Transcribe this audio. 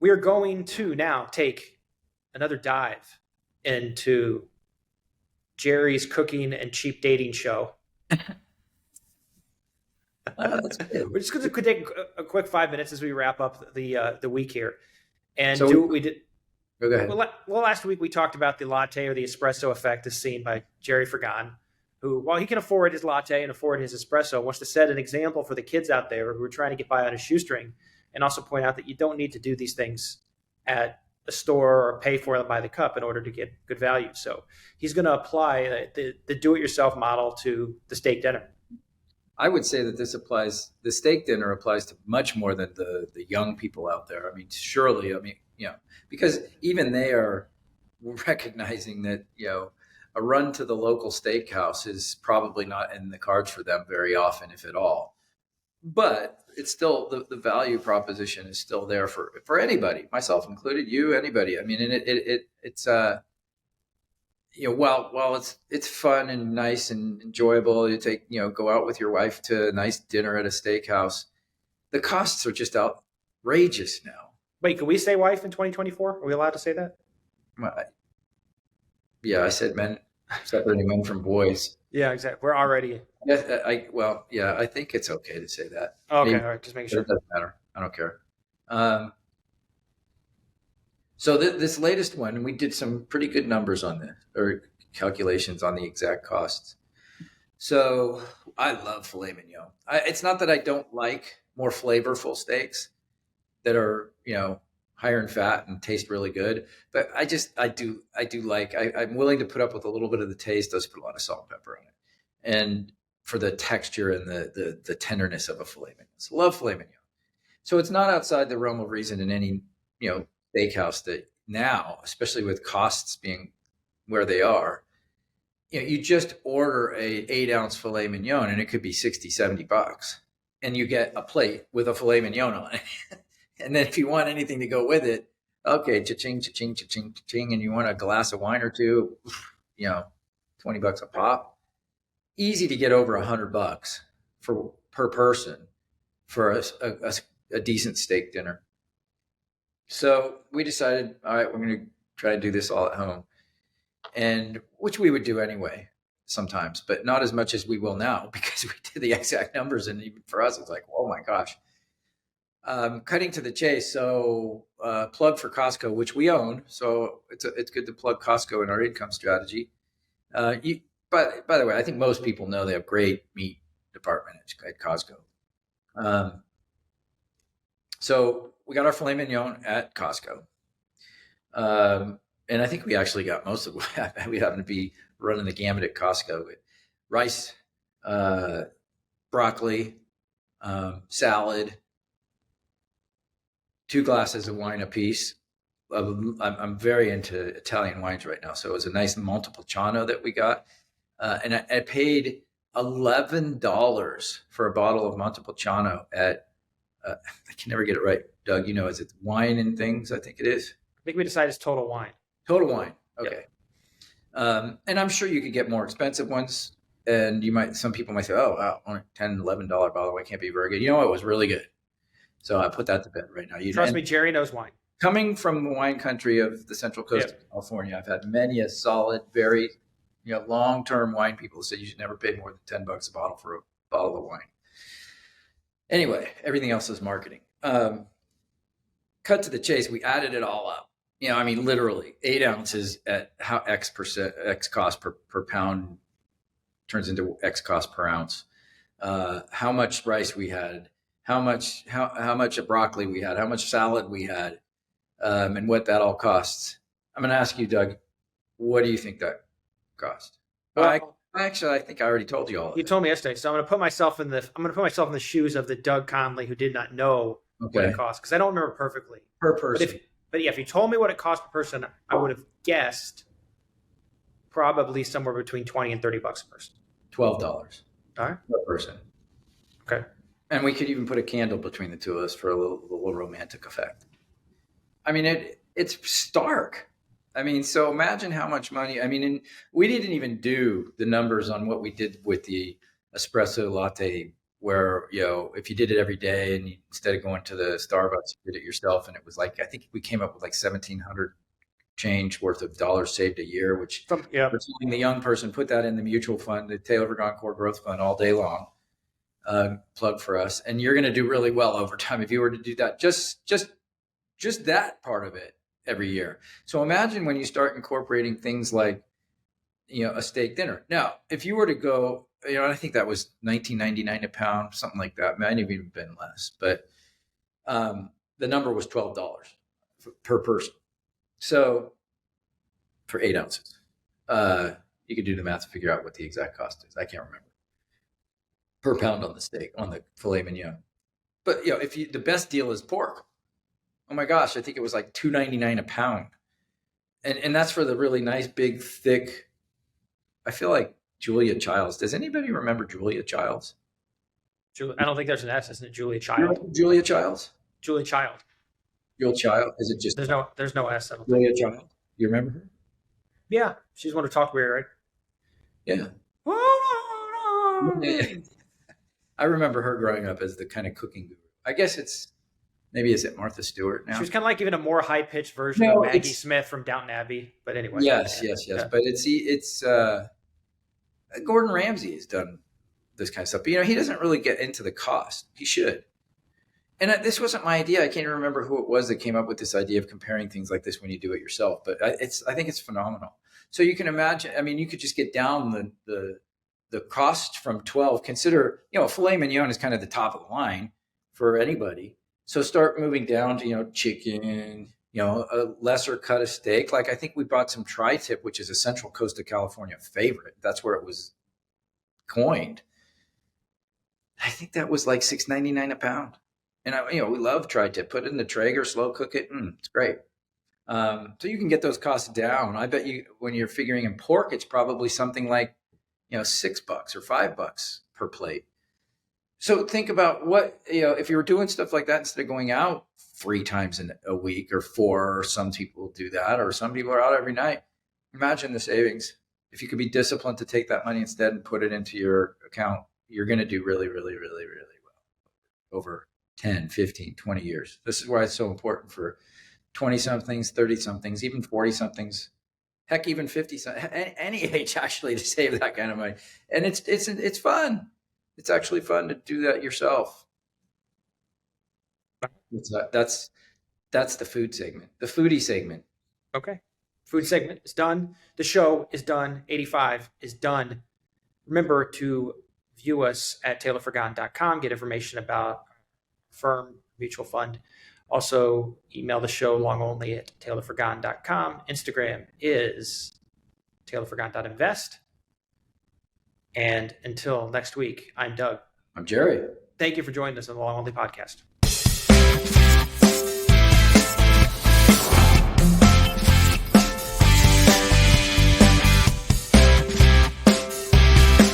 we are going to now take another dive into Gerry's cooking and cheap dating show. That's good. We're just going to take a quick 5 minutes as we wrap up the week here, and So do what we did. Go ahead. Well, last week we talked about the latte or the espresso effect as seen by Gerry Frigon, who, while he can afford his latte and afford his espresso, wants to set an example for the kids out there who are trying to get by on a shoestring, and also point out that you don't need to do these things at a store or pay for them by the cup in order to get good value. So he's going to apply the do-it-yourself model to the steak dinner. I would say that the steak dinner applies to much more than the young people out there. I mean, surely, because even they are recognizing that, a run to the local steakhouse is probably not in the cards for them very often, if at all. But it's still, the value proposition is still there for anybody, myself included, you, anybody. I mean, and it's while it's fun and nice and enjoyable, you go out with your wife to a nice dinner at a steakhouse, the costs are just outrageous now. Wait, can we say wife in 2024? Are we allowed to say that? Yeah, I said men, separating men from boys. Yeah, exactly. We're already. I think it's okay to say that. Okay, all right, just making sure. It doesn't matter. I don't care. So this latest one, we did some pretty good numbers on this, or calculations on the exact costs. So I love filet mignon. It's not that I don't like more flavorful steaks that are, higher in fat and taste really good, but I do like, I'm willing to put up with a little bit of the taste. I just put a lot of salt and pepper on it, and for the texture and the tenderness of a filet mignon. So love filet mignon. So it's not outside the realm of reason in any, steakhouse that now, especially with costs being where they are, you just order a 8-ounce filet mignon and it could be $60-$70, and you get a plate with a filet mignon on it. And then if you want anything to go with it, okay, cha-ching, cha-ching, cha-ching, cha-ching, and you want a glass of wine or two, $20 a pop. Easy to get over $100 per person for a decent steak dinner. So we decided, all right, we're going to try to do this all at home, and which we would do anyway sometimes, but not as much as we will now, because we did the exact numbers, and even for us, it's like, oh my gosh. Cutting to the chase. So plug for Costco, which we own. So it's good to plug Costco in our income strategy. But by the way, I think most people know they have great meat department at Costco. So we got our filet mignon at Costco. And I think we actually got most of it. We happen to be running the gamut at Costco with rice, broccoli, salad, 2 glasses of wine apiece. I'm very into Italian wines right now. So it was a nice Montepulciano that we got. And I paid $11 for a bottle of Montepulciano at, I can never get it right. Doug, is it Wine and Things? I think it is. I think we decided it's Total Wine. Total Wine. Okay. Yep. And I'm sure you could get more expensive ones. And some people might say, oh, wow, only $10, $11 bottle. It can't be very good. It was really good. So I put that to bed right now. Trust me, Gerry knows wine. Coming from the wine country of the Central Coast of California, I've had many a solid, very, long-term wine people who said you should never pay more than $10 a bottle for a bottle of wine. Anyway, everything else is marketing. Cut to the chase. We added it all up. Literally 8 ounces at how X cost per pound turns into X cost per ounce. How much rice we had. How much broccoli we had, how much salad we had, and what that all costs. I'm going to ask you, Doug, what do you think that cost? Well, I think I already told you all. You told me yesterday, so I'm going to put myself in the shoes of the Doug Conley who did not know what it cost, because I don't remember perfectly per person. But if you told me what it cost per person, I would have guessed probably somewhere between $20 and $30 a person. $12. All right, per person. Okay. And we could even put a candle between the two of us for a little romantic effect. It's stark. So imagine how much money. And we didn't even do the numbers on what we did with the espresso latte where, if you did it every day and instead of going to the Starbucks, you did it yourself. And it was like, I think we came up with like 1,700 change worth of dollars saved a year, which we're telling the young person, put that in the mutual fund, the Taylor Frigon Core Growth Fund all day long. Plug for us. And you're going to do really well over time if you were to do that, just that part of it every year. So imagine when you start incorporating things like, a steak dinner. Now, if you were to go, I think that was $19.99 a pound, something like that. Might have even been less, but the number was $12 per person. So for 8 ounces, you could do the math to figure out what the exact cost is. I can't remember per pound on the steak, on the filet mignon. But if the best deal is pork, oh my gosh, I think it was like $2.99 a pound, and that's for the really nice, big, thick. I feel like Julia Childs. Does anybody remember Julia Childs? I don't think there's an S, isn't it? Julia Child. Julia Childs. Julia Child. Julia Child. Is it just? There's no S. I don't Julia think. Child. You remember her? Yeah, she's one who talked weird, right? Yeah. I remember her growing up as the kind of cooking guru. I guess is it Martha Stewart now? She was kind of like even a more high pitched version of Maggie Smith from Downton Abbey. But anyway. Yes. Yeah. But it's Gordon Ramsay has done this kind of stuff. But he doesn't really get into the cost. He should. And this wasn't my idea. I can't even remember who it was that came up with this idea of comparing things like this when you do it yourself. But I think it's phenomenal. So you can imagine. I mean, you could just get down the cost from 12. Consider, filet mignon is kind of the top of the line for anybody. So start moving down to, chicken, a lesser cut of steak. Like I think we bought some tri-tip, which is a Central Coast of California favorite. That's where it was coined. I think that was like $6.99 a pound. And we love tri-tip. Put it in the Traeger, slow cook it. It's great. So you can get those costs down. I bet you when you're figuring in pork, it's probably something like, $6 or $5 per plate. So think about what, if you were doing stuff like that instead of going out 3 times in a week or 4, or some people do that, or some people are out every night. Imagine the savings. If you could be disciplined to take that money instead and put it into your account, you're going to do really, really, really, really well over 10, 15, 20 years. This is why it's so important for 20-somethings, 30-somethings, even 40-somethings, heck, even 50-somethings, any age actually, to save that kind of money. And it's fun. It's actually fun to do that yourself. That's the food segment, the foodie segment. Okay. Food segment is done. The show is done. 85 is done. Remember to view us at taylorfrigon.com, get information about firm mutual fund. Also email the show long only at taylorfrigon.com. Instagram is taylorfrigon.invest. And until next week, I'm Doug. I'm Gerry. Thank you for joining us on the Long Only Podcast.